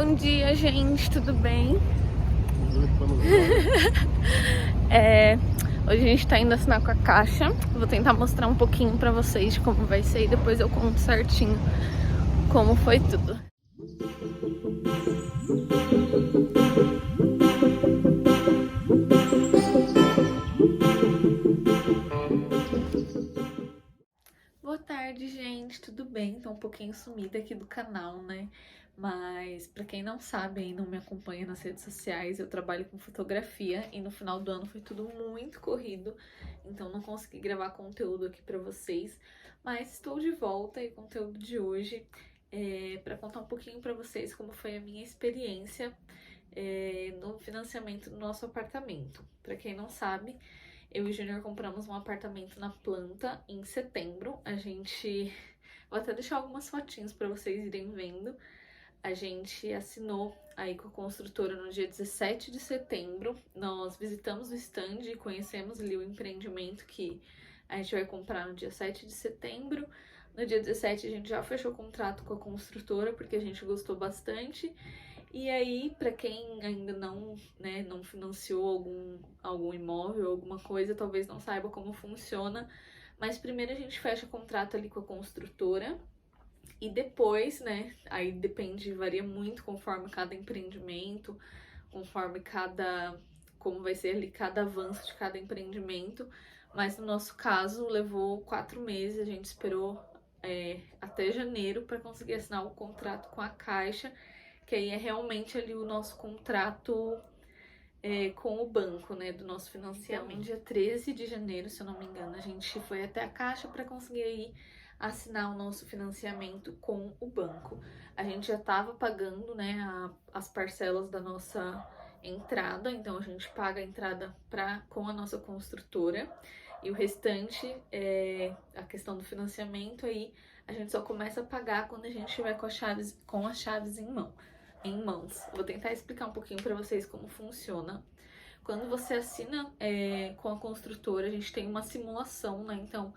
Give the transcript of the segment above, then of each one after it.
Bom dia, gente, tudo bem? Hoje a gente tá indo assinar com a Caixa. Vou tentar mostrar um pouquinho pra vocês de como vai ser e depois eu conto certinho como foi tudo. Boa tarde, gente, tudo bem? Tô um pouquinho sumida aqui do canal, né? Mas pra quem não sabe e não me acompanha nas redes sociais, eu trabalho com fotografia e no final do ano foi tudo muito corrido, então não consegui gravar conteúdo aqui pra vocês, mas estou de volta e o conteúdo de hoje é pra contar um pouquinho pra vocês como foi a minha experiência no financiamento do nosso apartamento. Pra quem não sabe, eu e o Júnior compramos um apartamento na planta em setembro. Vou até deixar algumas fotinhos para vocês irem vendo. A gente assinou aí com a construtora no dia 17 de setembro. Nós visitamos o stand e conhecemos ali o empreendimento que a gente vai comprar no dia 7 de setembro. No dia 17 a gente já fechou o contrato com a construtora porque a gente gostou bastante. E aí, para quem ainda não financiou algum imóvel, alguma coisa, talvez não saiba como funciona, mas primeiro a gente fecha contrato ali com a construtora e depois, né, aí depende, varia muito conforme cada empreendimento, conforme como vai ser ali cada avanço de cada empreendimento, mas no nosso caso levou 4 meses, a gente esperou até janeiro para conseguir assinar o contrato com a Caixa, que aí é realmente ali o nosso contrato com o banco, né, do nosso financiamento. Então, dia 13 de janeiro, se eu não me engano, a gente foi até a Caixa para conseguir aí assinar o nosso financiamento com o banco. A gente já estava pagando, né, as parcelas da nossa entrada, então a gente paga a entrada com a nossa construtora e o restante, a questão do financiamento aí, a gente só começa a pagar quando a gente estiver com as chaves em mãos. Vou tentar explicar um pouquinho para vocês como funciona. Quando você assina com a construtora, a gente tem uma simulação, né? Então,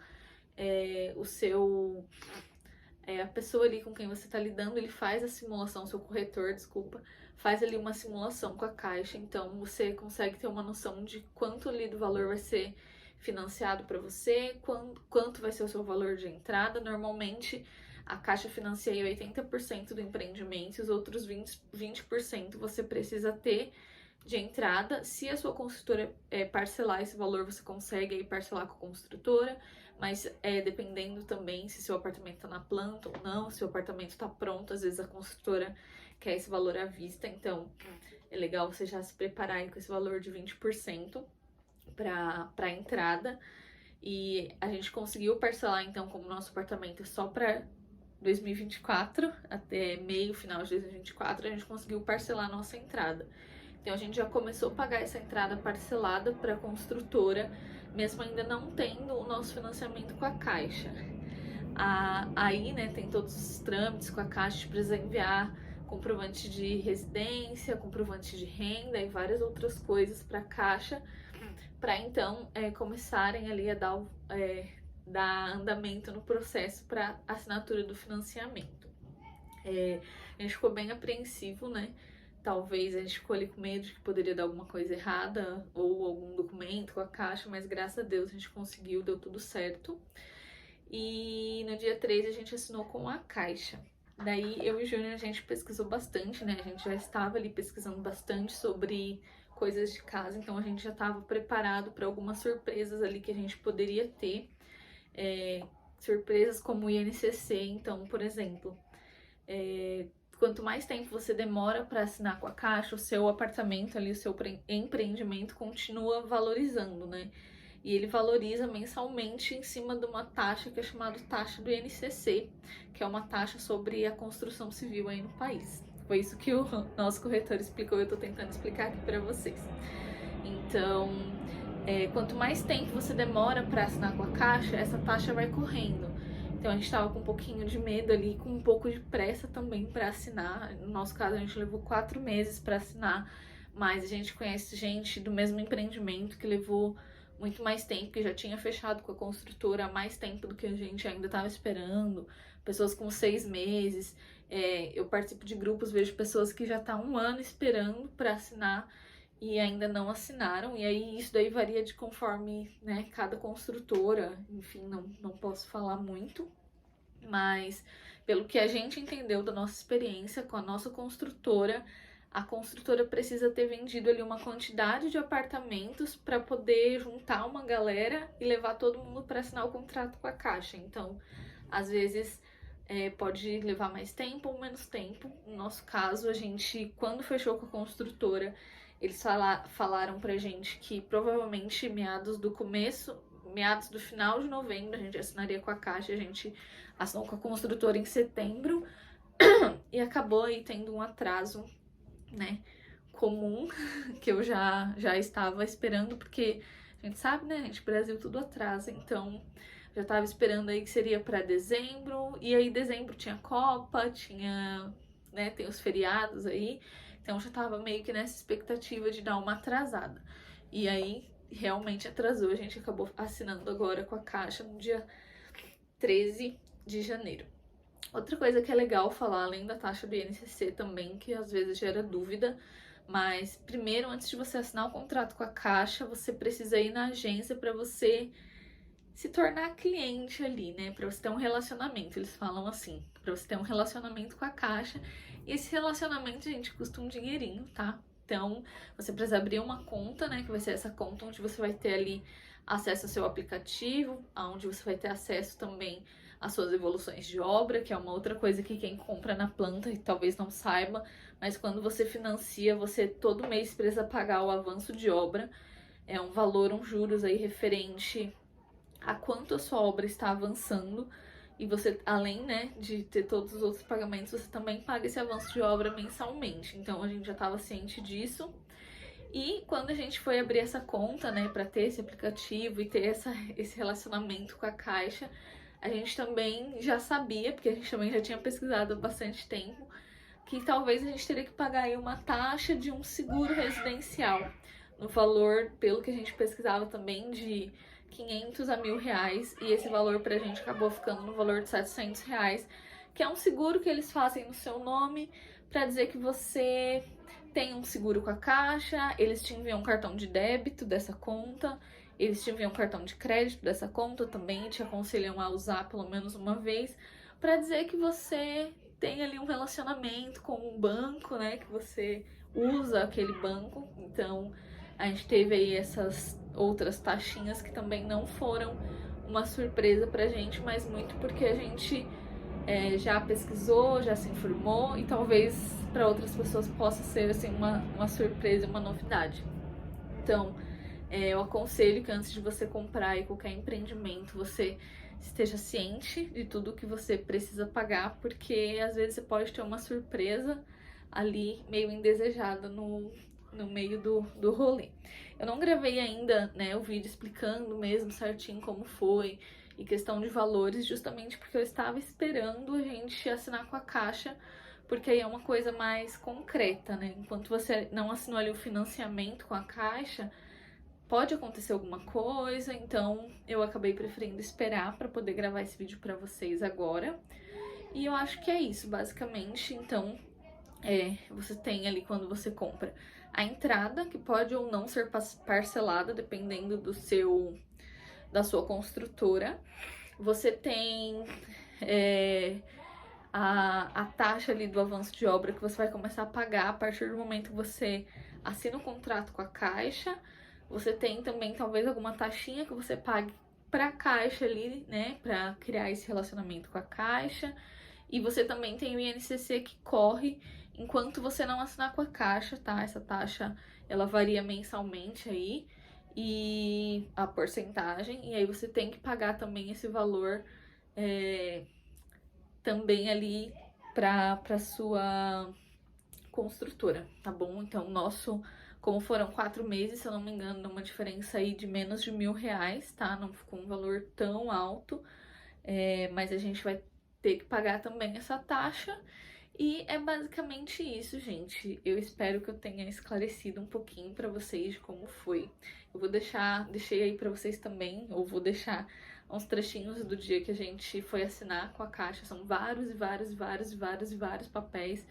a pessoa ali com quem você está lidando, ele faz a simulação, seu corretor, desculpa, faz ali uma simulação com a Caixa. Então, você consegue ter uma noção de quanto ali do valor vai ser financiado para você, quanto vai ser o seu valor de entrada. Normalmente, a Caixa financia 80% do empreendimento e os outros 20% você precisa ter de entrada. Se a sua construtora parcelar esse valor, você consegue aí parcelar com a construtora, mas dependendo também se seu apartamento está na planta ou não, se o apartamento está pronto, às vezes a construtora quer esse valor à vista, então é legal você já se preparar aí com esse valor de 20% para a entrada. E a gente conseguiu parcelar, então, como nosso apartamento é só para 2024, até final de 2024, a gente conseguiu parcelar a nossa entrada. Então a gente já começou a pagar essa entrada parcelada para a construtora, mesmo ainda não tendo o nosso financiamento com a Caixa. Aí, né, tem todos os trâmites com a Caixa, a gente precisa enviar comprovante de residência, comprovante de renda e várias outras coisas para a Caixa, para então começarem ali a dar andamento no processo para assinatura do financiamento. A gente ficou bem apreensivo, né? Talvez a gente ficou ali com medo de que poderia dar alguma coisa errada ou algum documento com a Caixa, mas graças a Deus a gente conseguiu, deu tudo certo. E no dia 3 a gente assinou com a Caixa. Daí eu e o Júnior a gente pesquisou bastante, né? A gente já estava ali pesquisando bastante sobre coisas de casa, então a gente já estava preparado para algumas surpresas ali que a gente poderia ter. Surpresas como o INCC, então, por exemplo, quanto mais tempo você demora para assinar com a Caixa, o seu apartamento ali, o seu empreendimento continua valorizando, né? E ele valoriza mensalmente em cima de uma taxa que é chamada taxa do INCC, que é uma taxa sobre a construção civil aí no país. Foi isso que o nosso corretor explicou e eu tô tentando explicar aqui para vocês. Então, quanto mais tempo você demora para assinar com a Caixa, essa taxa vai correndo. Então a gente tava com um pouquinho de medo ali, com um pouco de pressa também para assinar. No nosso caso, a gente levou 4 meses para assinar, mas a gente conhece gente do mesmo empreendimento que levou muito mais tempo, que já tinha fechado com a construtora há mais tempo do que a gente ainda estava esperando. Pessoas com 6 meses. Eu participo de grupos, vejo pessoas que já estão há um ano esperando para assinar e ainda não assinaram, e aí isso daí varia de conforme, né, cada construtora, enfim, não posso falar muito, mas pelo que a gente entendeu da nossa experiência com a nossa construtora, a construtora precisa ter vendido ali uma quantidade de apartamentos para poder juntar uma galera e levar todo mundo para assinar o contrato com a Caixa. Então, às vezes pode levar mais tempo ou menos tempo. No nosso caso, a gente, quando fechou com a construtora, eles falaram pra gente que provavelmente meados do final de novembro, a gente assinaria com a Caixa. A gente assinou com a construtora em setembro e acabou aí tendo um atraso, né, comum, que eu já estava esperando, porque a gente sabe, né, gente, Brasil tudo atrasa, então já estava esperando aí que seria para dezembro, e aí dezembro tinha Copa, tinha, né, tem os feriados aí, então já tava meio que nessa expectativa de dar uma atrasada. E aí realmente atrasou, a gente acabou assinando agora com a Caixa no dia 13 de janeiro. Outra coisa que é legal falar, além da taxa do INCC também, que às vezes gera dúvida, mas primeiro, antes de você assinar o contrato com a Caixa, você precisa ir na agência para você se tornar cliente ali, né? Para você ter um relacionamento, eles falam assim, para você ter um relacionamento com a Caixa. E esse relacionamento, gente, custa um dinheirinho, tá? Então, você precisa abrir uma conta, né? Que vai ser essa conta onde você vai ter ali acesso ao seu aplicativo, onde você vai ter acesso também às suas evoluções de obra, que é uma outra coisa que quem compra na planta e talvez não saiba, mas quando você financia, você todo mês precisa pagar o avanço de obra. É um valor, um juros aí referente a quanto a sua obra está avançando, e você, além, né, de ter todos os outros pagamentos, você também paga esse avanço de obra mensalmente. Então a gente já estava ciente disso. E quando a gente foi abrir essa conta, né, para ter esse aplicativo e ter esse relacionamento com a Caixa, a gente também já sabia, porque a gente também já tinha pesquisado há bastante tempo, que talvez a gente teria que pagar aí uma taxa de um seguro residencial, no valor, pelo que a gente pesquisava também, de 500 a R$ 1.000, e esse valor pra gente acabou ficando no valor de R$ 700, que é um seguro que eles fazem no seu nome para dizer que você tem um seguro com a Caixa, eles te enviam um cartão de débito dessa conta, eles te enviam um cartão de crédito dessa conta também, te aconselham a usar pelo menos uma vez, para dizer que você tem ali um relacionamento com um banco, né, que você usa aquele banco. Então a gente teve aí essas outras taxinhas que também não foram uma surpresa pra gente, mas muito porque a gente já pesquisou, já se informou, e talvez para outras pessoas possa ser assim uma surpresa, uma novidade. Então eu aconselho que antes de você comprar em qualquer empreendimento, você esteja ciente de tudo que você precisa pagar, porque às vezes você pode ter uma surpresa ali meio indesejada no meio do rolê. Eu não gravei ainda, né, o vídeo explicando mesmo certinho como foi e questão de valores, justamente porque eu estava esperando a gente assinar com a Caixa, porque aí é uma coisa mais concreta, né? Enquanto você não assinou ali o financiamento com a Caixa, pode acontecer alguma coisa, então eu acabei preferindo esperar para poder gravar esse vídeo para vocês agora. E eu acho que é isso, basicamente. Então, você tem ali, quando você compra, a entrada, que pode ou não ser parcelada, dependendo da sua construtora. Você tem a taxa ali do avanço de obra, que você vai começar a pagar a partir do momento que você assina o contrato com a Caixa. Você tem também talvez alguma taxinha que você pague para a Caixa ali, né, para criar esse relacionamento com a Caixa. E você também tem o INCC que corre enquanto você não assinar com a Caixa, tá? Essa taxa, ela varia mensalmente aí, e a porcentagem, e aí você tem que pagar também esse valor também ali para sua construtora, tá bom? Então, como foram 4 meses, se eu não me engano, dá uma diferença aí de menos de R$ 1.000, tá? Não ficou um valor tão alto, mas a gente vai ter que pagar também essa taxa. E é basicamente isso, gente. Eu espero que eu tenha esclarecido um pouquinho pra vocês de como foi. Eu deixei aí pra vocês também, ou vou deixar uns trechinhos do dia que a gente foi assinar com a Caixa. São vários e vários e vários e vários e vários papéis.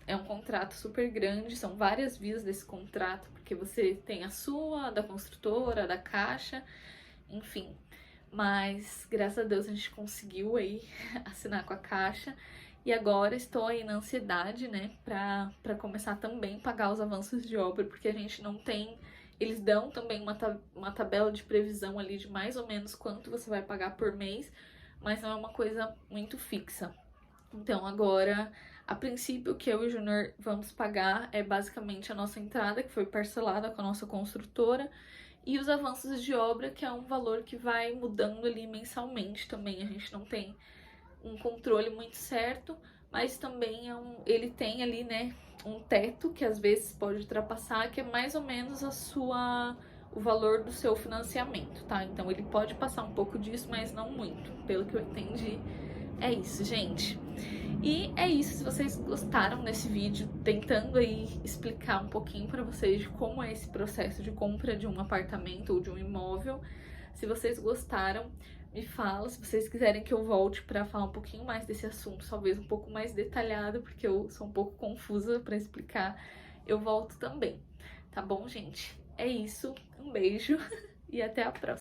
É um contrato super grande, são várias vias desse contrato, porque você tem a sua, da construtora, da Caixa, enfim. Mas, graças a Deus, a gente conseguiu aí assinar com a Caixa. E agora estou aí na ansiedade, né, pra começar também a pagar os avanços de obra, porque a gente não tem... Eles dão também uma tabela de previsão ali de mais ou menos quanto você vai pagar por mês, mas não é uma coisa muito fixa. Então, agora, a princípio, o que eu e o Júnior vamos pagar é basicamente a nossa entrada, que foi parcelada com a nossa construtora, e os avanços de obra, que é um valor que vai mudando ali mensalmente também. A gente não tem um controle muito certo, mas também ele tem ali, né, um teto que às vezes pode ultrapassar, que é mais ou menos o valor do seu financiamento, tá? Então ele pode passar um pouco disso, mas não muito, pelo que eu entendi. É isso, gente. E é isso, se vocês gostaram desse vídeo, tentando aí explicar um pouquinho para vocês de como é esse processo de compra de um apartamento ou de um imóvel. Se vocês gostaram, me fala. Se vocês quiserem que eu volte para falar um pouquinho mais desse assunto, talvez um pouco mais detalhado, porque eu sou um pouco confusa para explicar, eu volto também. Tá bom, gente? É isso. Um beijo e até a próxima.